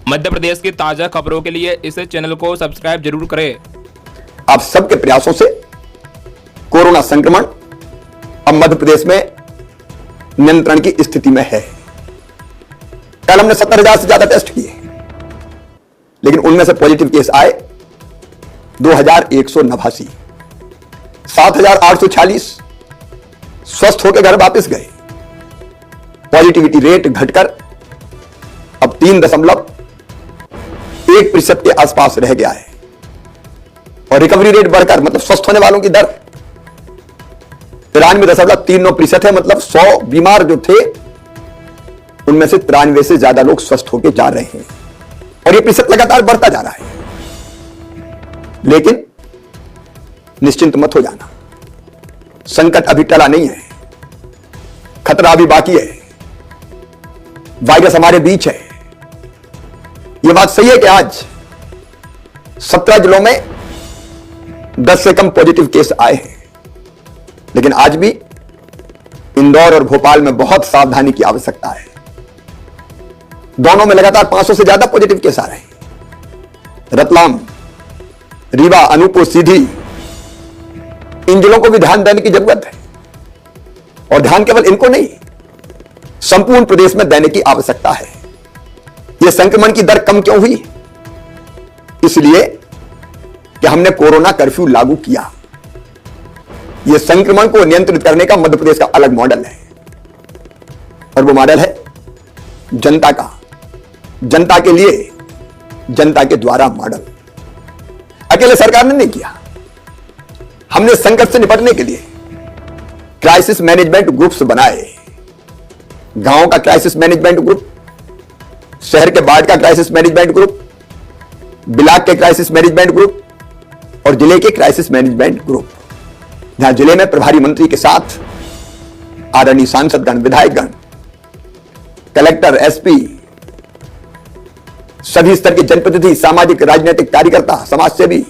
मध्य प्रदेश की ताजा खबरों के लिए इस चैनल को सब्सक्राइब जरूर करें। आप सबके प्रयासों से कोरोना संक्रमण अब मध्य प्रदेश में नियंत्रण की स्थिति में है। कल हमने 70,000 से ज्यादा टेस्ट किए, लेकिन उनमें से पॉजिटिव केस आए 2,189, 7,846 स्वस्थ होकर घर वापस गए। पॉजिटिविटी रेट घटकर अब 3.1% के आसपास रह गया है और रिकवरी रेट बढ़कर मतलब स्वस्थ होने वालों की दर 93.39% है। मतलब 100 बीमार जो थे उनमें से 93 से ज्यादा लोग स्वस्थ होकर जा रहे हैं और यह प्रतिशत लगातार बढ़ता जा रहा है। लेकिन निश्चिंत मत हो जाना, संकट अभी टला नहीं है, खतरा अभी बाकी है, वायरस हमारे बीच है। यह बात सही है कि आज 17 जिलों में 10 से कम पॉजिटिव केस आए हैं, लेकिन आज भी इंदौर और भोपाल में बहुत सावधानी की आवश्यकता है। दोनों में लगातार 500 से ज्यादा पॉजिटिव केस आ रहे हैं। रतलाम, रीवा, अनूपपुर, सीधी, इन जिलों को भी ध्यान देने की जरूरत है और ध्यान केवल इनको नहीं, संपूर्ण प्रदेश में देने की आवश्यकता है। यह संक्रमण की दर कम क्यों हुई? इसलिए कि हमने कोरोना कर्फ्यू लागू किया। यह संक्रमण को नियंत्रित करने का मध्य प्रदेश का अलग मॉडल है और वो मॉडल है जनता का, जनता के लिए, जनता के द्वारा मॉडल। अकेले सरकार ने नहीं किया, हमने संकट से निपटने के लिए क्राइसिस मैनेजमेंट ग्रुप्स बनाए। गांव का क्राइसिस मैनेजमेंट ग्रुप, शहर के बाढ़ का क्राइसिस मैनेजमेंट ग्रुप, ब्लॉक के क्राइसिस मैनेजमेंट ग्रुप और जिले के क्राइसिस मैनेजमेंट ग्रुप। जहां जिले में प्रभारी मंत्री के साथ आदरणीय सांसदगण, विधायकगण, कलेक्टर, एसपी, सभी स्तर के जनप्रतिनिधि, सामाजिक राजनीतिक कार्यकर्ता, समाजसेवी,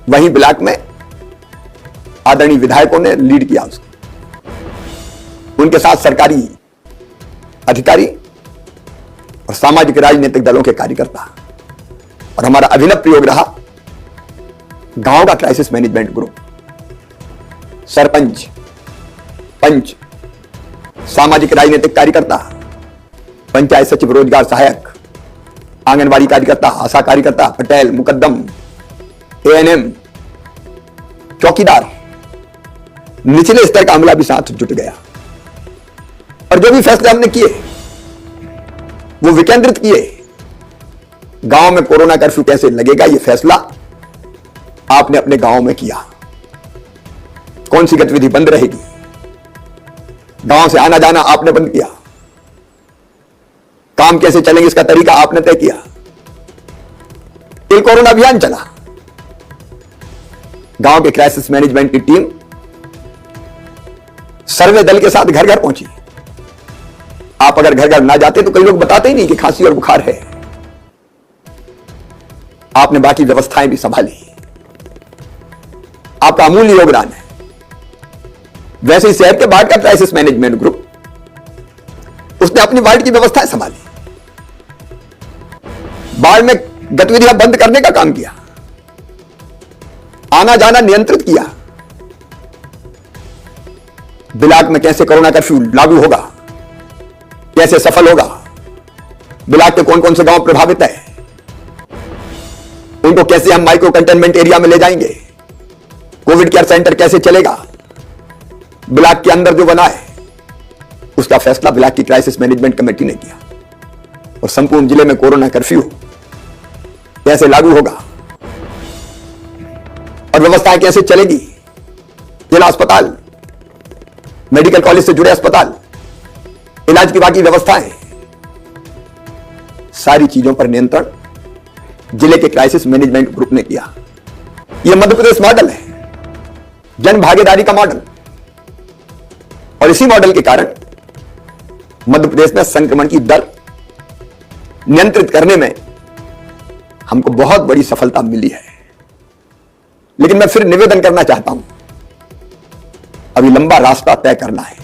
वहीं ब्लॉक में आदरणीय विधायकों ने लीड किया उसको, उनके साथ सरकारी अधिकारी और सामाजिक राजनीतिक दलों के कार्यकर्ता। और हमारा अभिनव प्रयोग रहा गांव का क्राइसिस मैनेजमेंट ग्रुप। सरपंच, पंच, सामाजिक राजनीतिक कार्यकर्ता, पंचायत सचिव, रोजगार सहायक, आंगनबाड़ी कार्यकर्ता, आशा कार्यकर्ता, पटेल, मुकद्दम, एएनएम, चौकीदार, निचले स्तर का अमला भी साथ जुट गया और जो भी फैसले हमने किए वो विकेंद्रित किए। गांव में कोरोना कर्फ्यू कैसे लगेगा, यह फैसला आपने अपने गांव में किया। कौन सी गतिविधि बंद रहेगी, गांव से आना जाना आपने बंद किया। काम कैसे चलेंगे इसका तरीका आपने तय किया। एक कोरोना अभियान चला। गांव के क्राइसिस मैनेजमेंट की टीम सर्वे दल के साथ घर घर पहुंची। आप अगर घर घर ना जाते तो कई लोग बताते ही नहीं कि खांसी और बुखार है। आपने बाकी व्यवस्थाएं भी संभाली, आपका अमूल्य योगदान है। वैसे ही शहर के बाढ़ का क्राइसिस मैनेजमेंट ग्रुप, उसने अपनी वार्ड की व्यवस्थाएं संभाली, बाढ़ में गतिविधियां बंद करने का काम किया, आना जाना नियंत्रित किया। ब्लॉक में कैसे कोरोना कर्फ्यू लागू होगा, कैसे सफल होगा, ब्लॉक के कौन कौन से गांव प्रभावित है, उनको कैसे हम माइक्रो कंटेनमेंट एरिया में ले जाएंगे, कोविड केयर सेंटर कैसे चलेगा, ब्लॉक के अंदर जो बना है उसका फैसला ब्लॉक की क्राइसिस मैनेजमेंट कमेटी ने किया। और संपूर्ण जिले में कोरोना कर्फ्यू कैसे लागू होगा और व्यवस्थाएं कैसे चलेगी, जिला अस्पताल, मेडिकल कॉलेज से जुड़े अस्पताल, इलाज की बाकी व्यवस्थाएं, सारी चीजों पर नियंत्रण जिले के क्राइसिस मैनेजमेंट ग्रुप ने किया। यह मध्य प्रदेश मॉडल है, जन भागीदारी का मॉडल। और इसी मॉडल के कारण मध्य प्रदेश में संक्रमण की दर नियंत्रित करने में हमको बहुत बड़ी सफलता मिली है। लेकिन मैं फिर निवेदन करना चाहता हूं, अभी लंबा रास्ता तय करना है।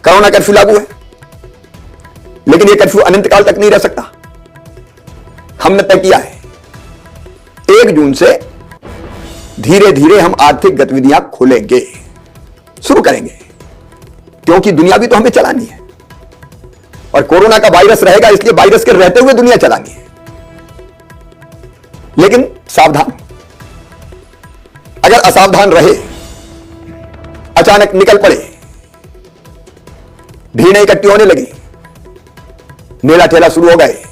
कोरोना कर्फ्यू लागू है, लेकिन यह कर्फ्यू अनंत काल तक नहीं रह सकता। हमने तय किया है 1 जून से धीरे धीरे हम आर्थिक गतिविधियां खोलेंगे, शुरू करेंगे, क्योंकि दुनिया भी तो हमें चलानी है और कोरोना का वायरस रहेगा, इसलिए वायरस के रहते हुए दुनिया चलानी है। लेकिन सावधान, अगर असावधान रहे, अचानक निकल पड़े, भीड़ें इकट्ठी होने लगी, मेला ठेला शुरू हो गए,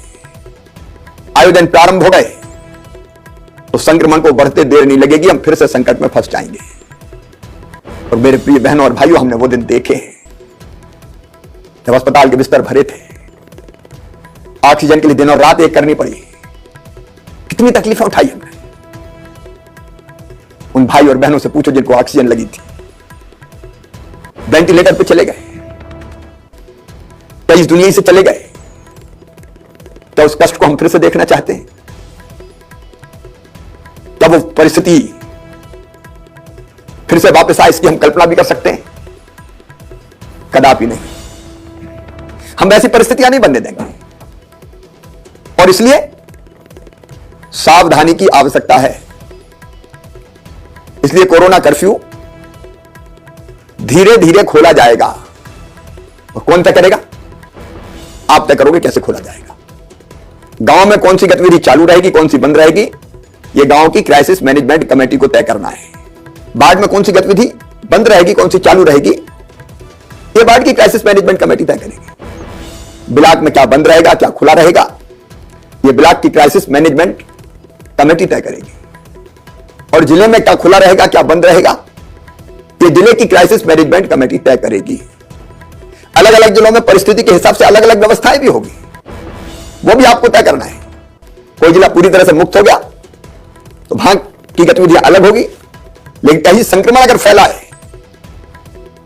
आयोजन प्रारंभ हो गए, तो संक्रमण को बढ़ते देर नहीं लगेगी, हम फिर से संकट में फंस जाएंगे। और मेरे प्रिय बहनों और भाइयों, हमने वो दिन देखे हैं जब अस्पताल के बिस्तर भरे थे, ऑक्सीजन के लिए दिन और रात एक करनी पड़ी, कितनी तकलीफें उठाई हमने। उन भाई और बहनों से पूछो जिनको ऑक्सीजन लगी थी, वेंटिलेटर पे चले गए, कई इस दुनिया से चले गए, क्या उस कष्ट को हम फिर से देखना चाहते हैं? क्या वो परिस्थिति फिर से वापस आए, इसकी हम कल्पना भी कर सकते हैं? कदापि नहीं। हम वैसी परिस्थितियां नहीं बनने देंगे और इसलिए सावधानी की आवश्यकता है। इसलिए कोरोना कर्फ्यू धीरे धीरे खोला जाएगा। और कौन तय करेगा? आप तय करोगे कैसे खोला जाएगा। गांव में कौन सी गतिविधि चालू रहेगी, कौन सी बंद रहेगी, यह गांव की क्राइसिस मैनेजमेंट कमेटी को तय करना है। बाढ़ में कौन सी गतिविधि बंद रहेगी, कौन सी चालू रहेगी, यह बाढ़ की क्राइसिस मैनेजमेंट कमेटी तय करेगी। ब्लॉक में क्या बंद रहेगा, क्या खुला रहेगा, यह ब्लॉक की क्राइसिस मैनेजमेंट कमेटी तय करेगी। और जिले में क्या खुला रहेगा, क्या बंद रहेगा, यह जिले की क्राइसिस मैनेजमेंट कमेटी तय करेगी। अलग अलग जिलों में परिस्थिति के हिसाब से अलग अलग व्यवस्थाएं भी होगी, वो भी आपको तय करना है। कोई जिला पूरी तरह से मुक्त हो गया तो वहां की गतिविधियां अलग होगी, लेकिन कहीं संक्रमण अगर फैला है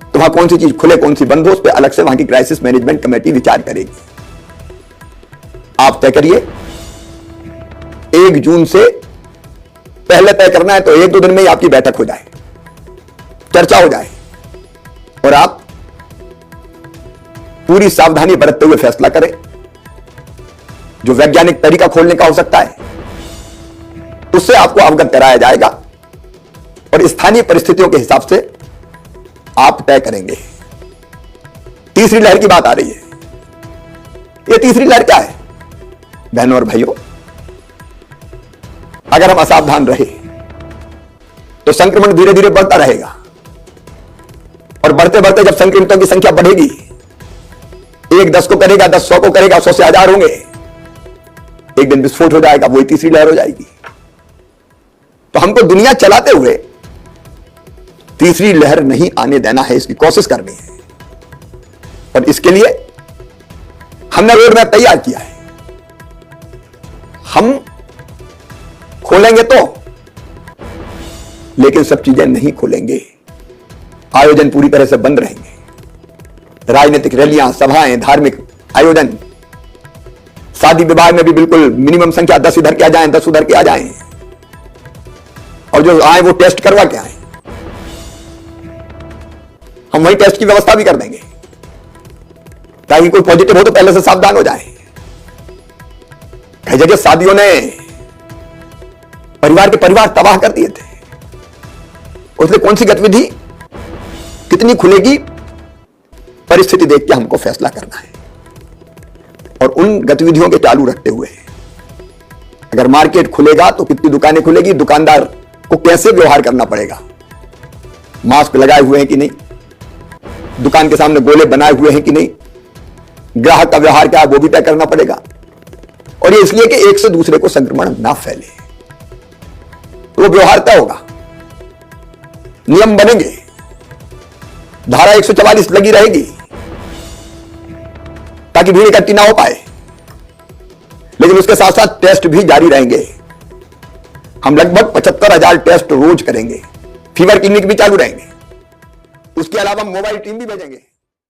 तो वहां कौन सी चीज खुले, कौन सी बंद हो, उस पर अलग से वहां की क्राइसिस मैनेजमेंट कमेटी विचार करेगी। आप तय करिए 1 जून से पहले तय करना है तो 1-2 दिन में ही आपकी बैठक हो जाए, चर्चा हो जाए और आप पूरी सावधानी बरतते हुए फैसला करें। जो वैज्ञानिक तरीका खोलने का हो सकता है उससे आपको अवगत कराया जाएगा और स्थानीय परिस्थितियों के हिसाब से आप तय करेंगे। तीसरी लहर की बात आ रही है। यह तीसरी लहर क्या है बहनों और भाइयों? अगर हम असावधान रहे तो संक्रमण धीरे धीरे बढ़ता रहेगा और बढ़ते बढ़ते जब संक्रमितों की संख्या बढ़ेगी, 1 10 को करेगा, 10 100 को करेगा, 100 से 1000 होंगे, एक दिन विस्फोट हो जाएगा, वही तीसरी लहर हो जाएगी। तो हमको दुनिया चलाते हुए तीसरी लहर नहीं आने देना है, इसकी कोशिश करनी है। और इसके लिए हमने रोड मैप तैयार किया है। हम खोलेंगे तो, लेकिन सब चीजें नहीं खोलेंगे। आयोजन पूरी तरह से बंद रहेंगे। राजनीतिक रैलियां, सभाएं, धार्मिक आयोजन, शादी विवाह में भी बिल्कुल मिनिमम संख्या 10 इधर के आ जाएं, 10 उधर के आ जाएं, और जो आए वो टेस्ट करवा के आए। हम वही टेस्ट की व्यवस्था भी कर देंगे ताकि कोई पॉजिटिव हो तो पहले से सावधान हो जाए। कई जगह शादियों ने परिवार के परिवार तबाह कर दिए थे। उसलिए कौन सी गतिविधि कितनी खुलेगी, परिस्थिति देख के हमको फैसला करना है। और उन गतिविधियों के चालू रखते हुए अगर मार्केट खुलेगा तो कितनी दुकानें खुलेगी, दुकानदार को कैसे व्यवहार करना पड़ेगा, मास्क लगाए हुए हैं कि नहीं, दुकान के सामने गोले बनाए हुए हैं कि नहीं, ग्राहक का व्यवहार क्या है वो भी तय करना पड़ेगा। और ये इसलिए कि एक से दूसरे को संक्रमण ना फैले, तो वो व्यवहार तय होगा, नियम बनेंगे, धारा 144 लगी रहेगी ताकि भीड़ इकट्ठी ना हो पाए। लेकिन उसके साथ साथ टेस्ट भी जारी रहेंगे। हम लगभग 75,000 टेस्ट रोज करेंगे। फीवर क्लिनिक भी चालू रहेंगे। उसके अलावा मोबाइल टीम भी भेजेंगे।